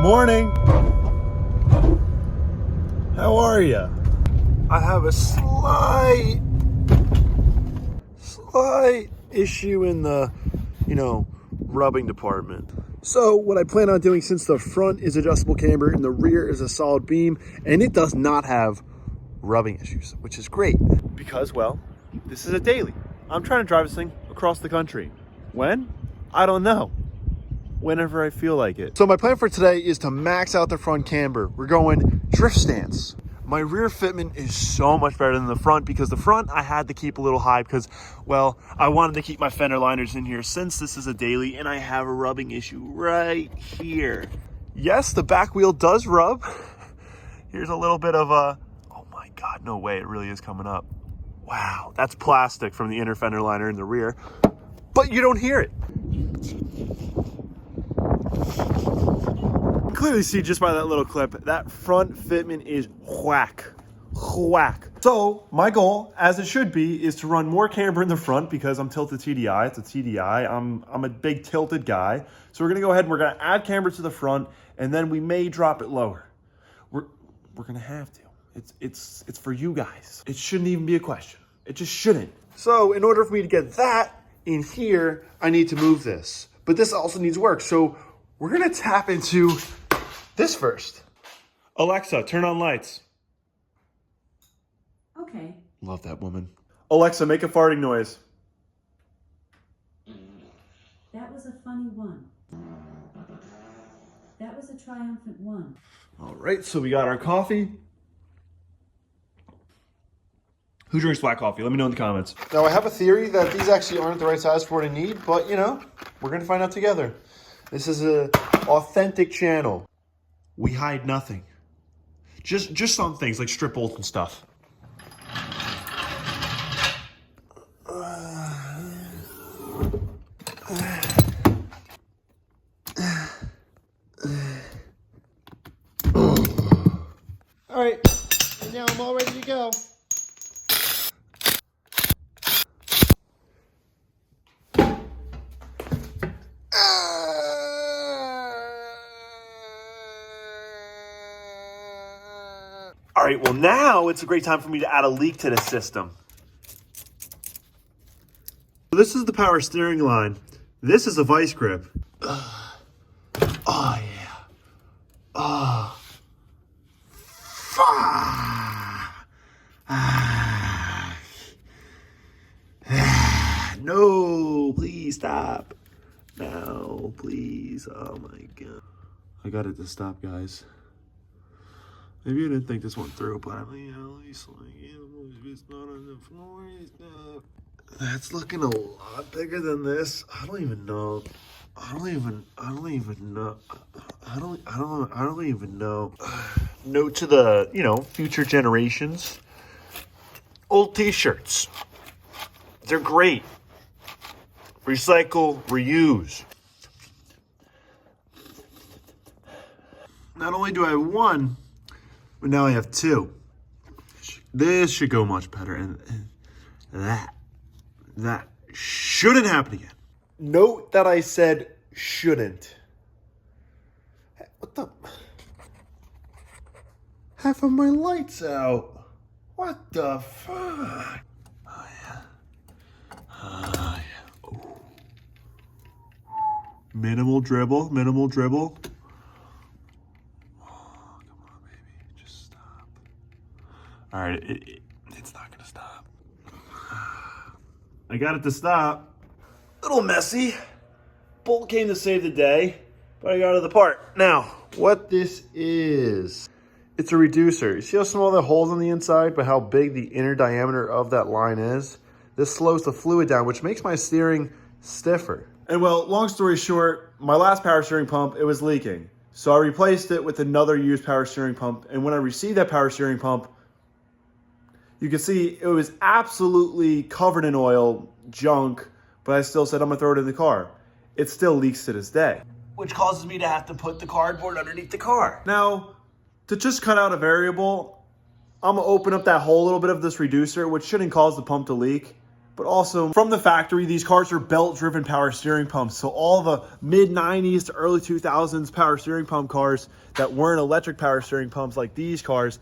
Morning. How are you? I have a slight issue in the, rubbing department. So what I plan on doing, since the front is adjustable camber and the rear is a solid beam, and it does not have rubbing issues, which is great because, well, this is a daily. I'm trying to drive this thing across the country. When? I don't know. Whenever I feel like it. So my plan for today is to max out the front camber. We're going drift stance. My rear fitment is so much better than the front because the front I had to keep a little high because, well, I wanted to keep my fender liners in here since this is a daily and I have a rubbing issue right here. Yes, the back wheel does rub. Here's a little bit of a, oh my God, no way, it really is coming up. Wow, that's plastic from the inner fender liner in the rear, but you don't hear it. You can clearly see just by that little clip, that front fitment is whack. So my goal, as it should be, is to run more camber in the front because I'm tilted TDI. It's a TDI. I'm a big tilted guy. So we're gonna go ahead and we're gonna add camber to the front, and then we may drop it lower. We're gonna have to. It's for you guys. It shouldn't even be a question. It just shouldn't. So in order for me to get that in here, I need to move this. But this also needs work. So we're gonna tap into this first. Alexa, turn on lights. Okay. Love that woman. Alexa, make a farting noise. That was a funny one. That was a triumphant one. All right, so we got our coffee. Who drinks black coffee? Let me know in the comments. Now, I have a theory that these actually aren't the right size for what I need, but, we're going to find out together. This is an authentic channel. We hide nothing. Just some things like strip bolts and stuff. All right, and now I'm all ready to go. All right, well now it's a great time for me to add a leak to the system. This is the power steering line. This is a vice grip. Oh yeah. Oh. No, please stop. No, please. Oh my God. I got it to stop, guys. Maybe I didn't think this went through, but at least it's not on the floor. That's looking a lot bigger than this. I don't even know. Note to the, future generations. Old t-shirts. They're great. Recycle, reuse. Not only do I have one, but now I have two. This should go much better. And that shouldn't happen again. Note that I said shouldn't. What the? Half of my light's out. What the fuck? Oh yeah. Oh yeah. Ooh. Minimal dribble. All right, it's not gonna stop. I got it to stop. A little messy. Bolt came to save the day, but I got it apart. Now, what this is, it's a reducer. You see how small the holes on the inside, but how big the inner diameter of that line is? This slows the fluid down, which makes my steering stiffer. And well, long story short, my last power steering pump, it was leaking. So I replaced it with another used power steering pump. And when I received that power steering pump, you can see it was absolutely covered in oil, junk, but I still said I'm gonna throw it in the car. It still leaks to this day. Which causes me to have to put the cardboard underneath the car. Now, to just cut out a variable, I'm gonna open up that whole little bit of this reducer, which shouldn't cause the pump to leak. but also from the factory, these cars are belt-driven power steering pumps. So all the mid-90s to early 2000s power steering pump cars that weren't electric power steering pumps like these cars,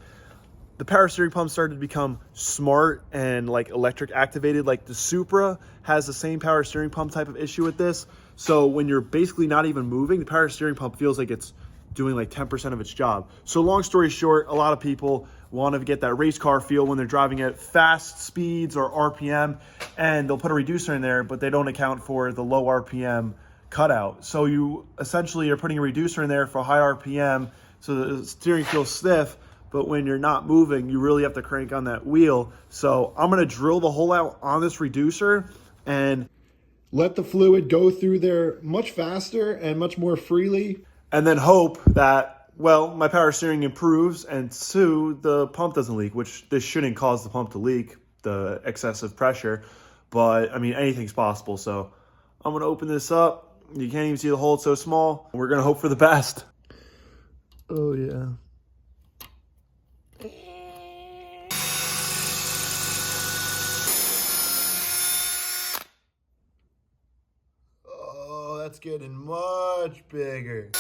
the power steering pump started to become smart and like electric activated. Like the Supra has the same power steering pump type of issue with this. So when you're basically not even moving, the power steering pump feels like it's doing like 10% of its job. So long story short, a lot of people want to get that race car feel when they're driving at fast speeds or RPM, and they'll put a reducer in there, but they don't account for the low RPM cutout. So you essentially are putting a reducer in there for high RPM, so the steering feels stiff, but when you're not moving, you really have to crank on that wheel. So I'm gonna drill the hole out on this reducer and let the fluid go through there much faster and much more freely, and then hope that, well, my power steering improves, and two, the pump doesn't leak, which this shouldn't cause the pump to leak, the excessive pressure, but I mean, anything's possible. So I'm gonna open this up. You can't even see the hole, it's so small. We're gonna hope for the best. Oh yeah. Oh, that's getting much bigger.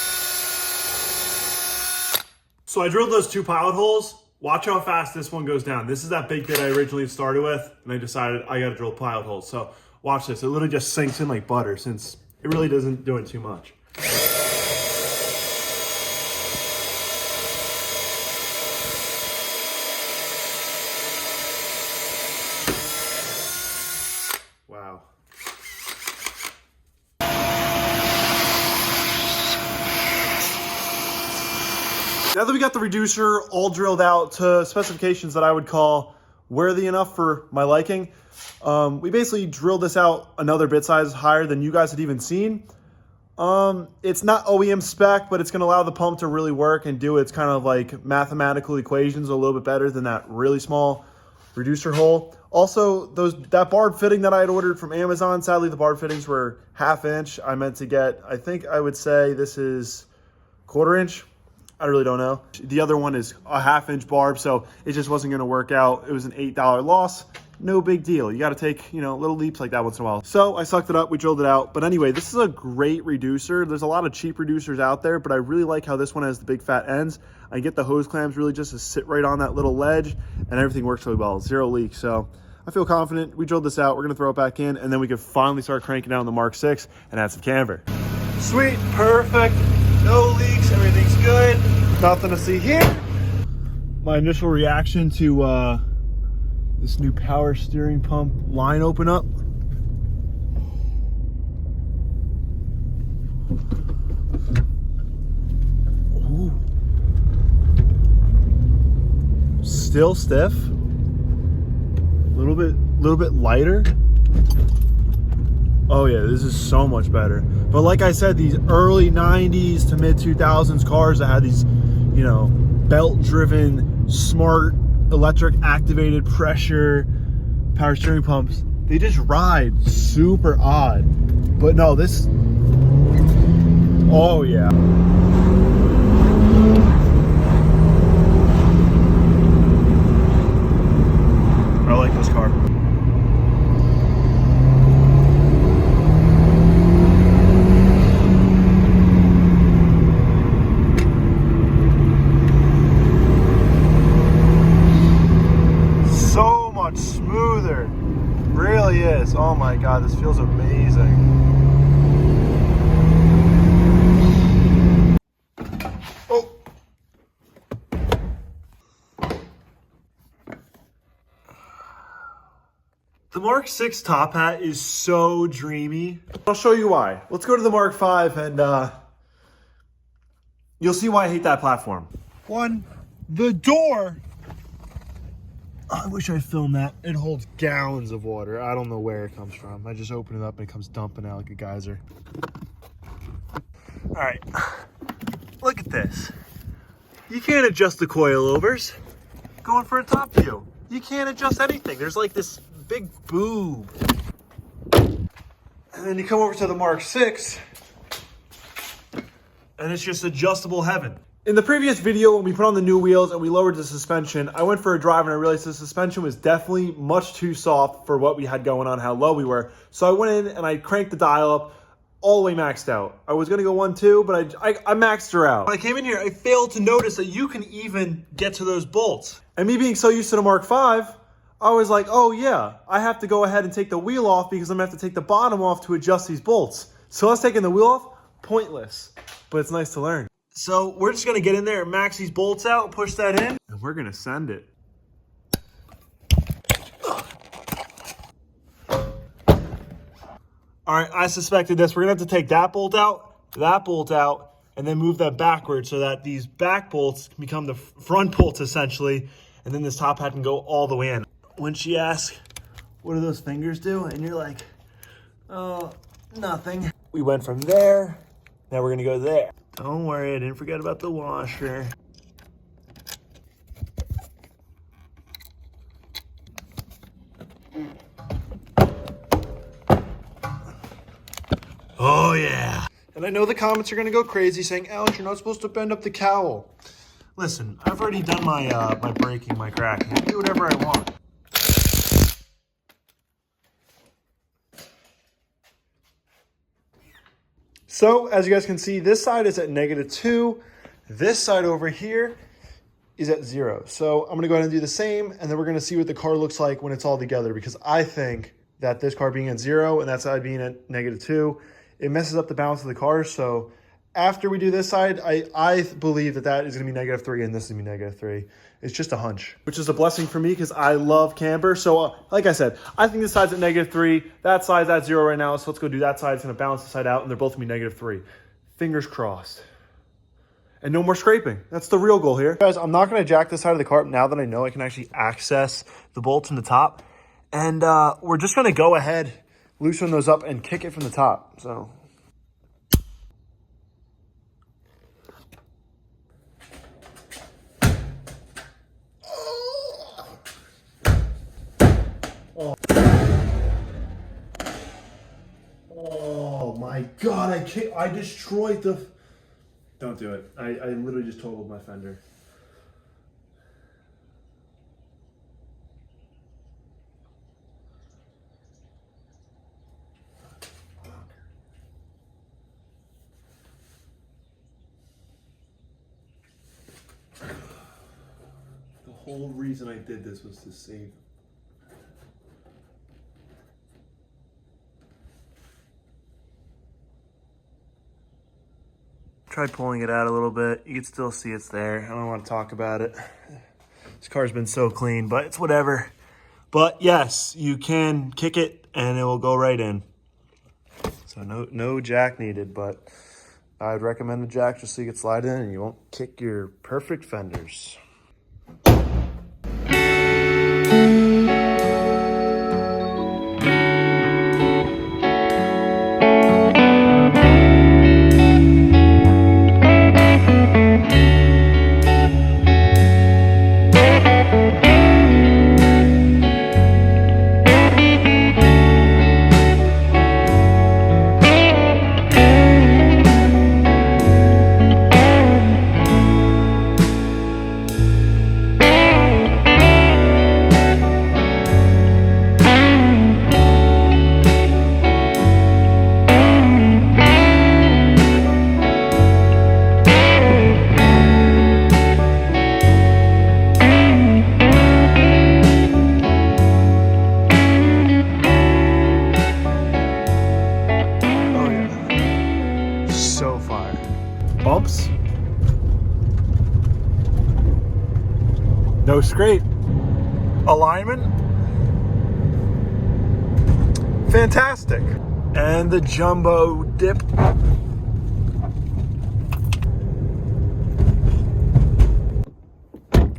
So I drilled those 2 pilot holes. Watch how fast this one goes down. This is that big bit I originally started with, and I decided I gotta drill pilot holes. So watch this, it literally just sinks in like butter since it really doesn't do it too much. Wow. Now that we got the reducer all drilled out to specifications that I would call worthy enough for my liking, we basically drilled this out another bit size higher than you guys had even seen. It's not OEM spec, but it's going to allow the pump to really work and do its kind of like mathematical equations a little bit better than that really small reducer hole. Also, that barb fitting that I had ordered from Amazon, sadly the barb fittings were 1/2 inch. I meant to get, I think I would say this is 1/4 inch. I really don't know. The other one is a 1/2 inch barb, so it just wasn't gonna work out. It was an $8 loss. No big deal. You gotta take, little leaps like that once in a while. So I sucked it up, we drilled it out. But anyway, this is a great reducer. There's a lot of cheap reducers out there, but I really like how this one has the big fat ends. I get the hose clamps really just to sit right on that little ledge, and everything works really well. 0 leaks. So I feel confident. We drilled this out. We're gonna throw it back in, and then we can finally start cranking down the Mark 6 and add some camber. Sweet, perfect. No leaks, everything's good. Nothing to see here. My initial reaction to this new power steering pump line open up. Ooh. Still stiff. A little bit lighter. Oh yeah, this is so much better. But like I said, these early 90s to mid 2000s cars that had these, belt-driven, smart, electric activated pressure power steering pumps, they just ride super odd. But no, this, oh yeah. I like this car. Smoother, really is. Oh my god, this feels amazing. Oh, the Mark 6 top hat is so dreamy. I'll show you why. Let's go to the Mark 5 and you'll see why I hate that platform. One, the door. I wish I filmed that. It holds gallons of water. I don't know where it comes from. I just open it up and it comes dumping out like a geyser. All right, look at this. You can't adjust the coilovers. Going for a top view. You can't adjust anything. There's like this big boob. And then you come over to the Mark 6 and it's just adjustable heaven. In the previous video, when we put on the new wheels and we lowered the suspension, I went for a drive and I realized the suspension was definitely much too soft for what we had going on, how low we were. So I went in and I cranked the dial up all the way maxed out. I was gonna go 1.2, but I maxed her out. When I came in here, I failed to notice that you can even get to those bolts. And me being so used to the Mark V, I was like, oh yeah, I have to go ahead and take the wheel off because I'm gonna have to take the bottom off to adjust these bolts. So us taking the wheel off, pointless, but it's nice to learn. So we're just gonna get in there and max these bolts out, push that in, and we're gonna send it. All right, I suspected this. We're gonna have to take that bolt out, and then move that backwards so that these back bolts can become the front bolts essentially, and then this top hat can go all the way in. When she asks, what do those fingers do? And you're like, oh, nothing. We went from there, now we're gonna go there. Don't worry, I didn't forget about the washer. Oh yeah. And I know the comments are gonna go crazy saying, Alex, you're not supposed to bend up the cowl. Listen, I've already done my my braking, my cracking. I can do whatever I want. So, as you guys can see, this side is at -2. This side over here is at 0. So I'm gonna go ahead and do the same, and then we're gonna see what the car looks like when it's all together, because I think that this car being at 0 and that side being at -2, it messes up the balance of the car. So after we do this side, I believe that that is gonna be -3 and this is gonna be -3. It's just a hunch, which is a blessing for me because I love Camber. So like I said, I think this side's at -3, that side's at 0 right now. So let's go do that side. It's gonna balance the side out and they're both gonna be -3. Fingers crossed. And no more scraping. That's the real goal here. Guys, I'm not gonna jack this side of the car now that I know I can actually access the bolts in the top. And we're just gonna go ahead, loosen those up and kick it from the top, so. Oh my God, I destroyed the, don't do it. I literally just totaled my fender. The whole reason I did this was to save. Tried pulling it out a little bit. You can still see it's there. I don't want to talk about it. This car's been so clean, but it's whatever. But yes, you can kick it and it will go right in. So no jack needed, but I'd recommend a jack just so you can slide in and you won't kick your perfect fenders. Bumps. No scrape. Alignment. Fantastic. And the jumbo dip.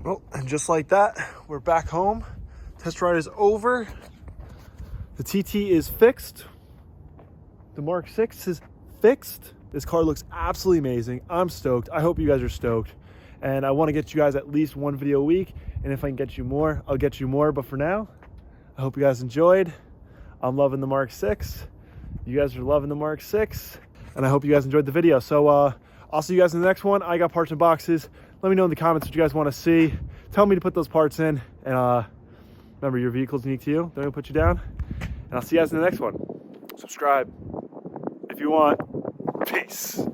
Oh, and just like that, we're back home. Test ride is over. The TT is fixed. The Mark VI is fixed. This car looks absolutely amazing. I'm stoked. I hope you guys are stoked. And I want to get you guys at least one video a week. And if I can get you more, I'll get you more. But for now, I hope you guys enjoyed. I'm loving the Mark VI. You guys are loving the Mark VI. And I hope you guys enjoyed the video. So I'll see you guys in the next one. I got parts and boxes. Let me know in the comments what you guys want to see. Tell me to put those parts in. And remember, your vehicle's unique to you. Don't put you down. And I'll see you guys in the next one. Subscribe if you want. Peace.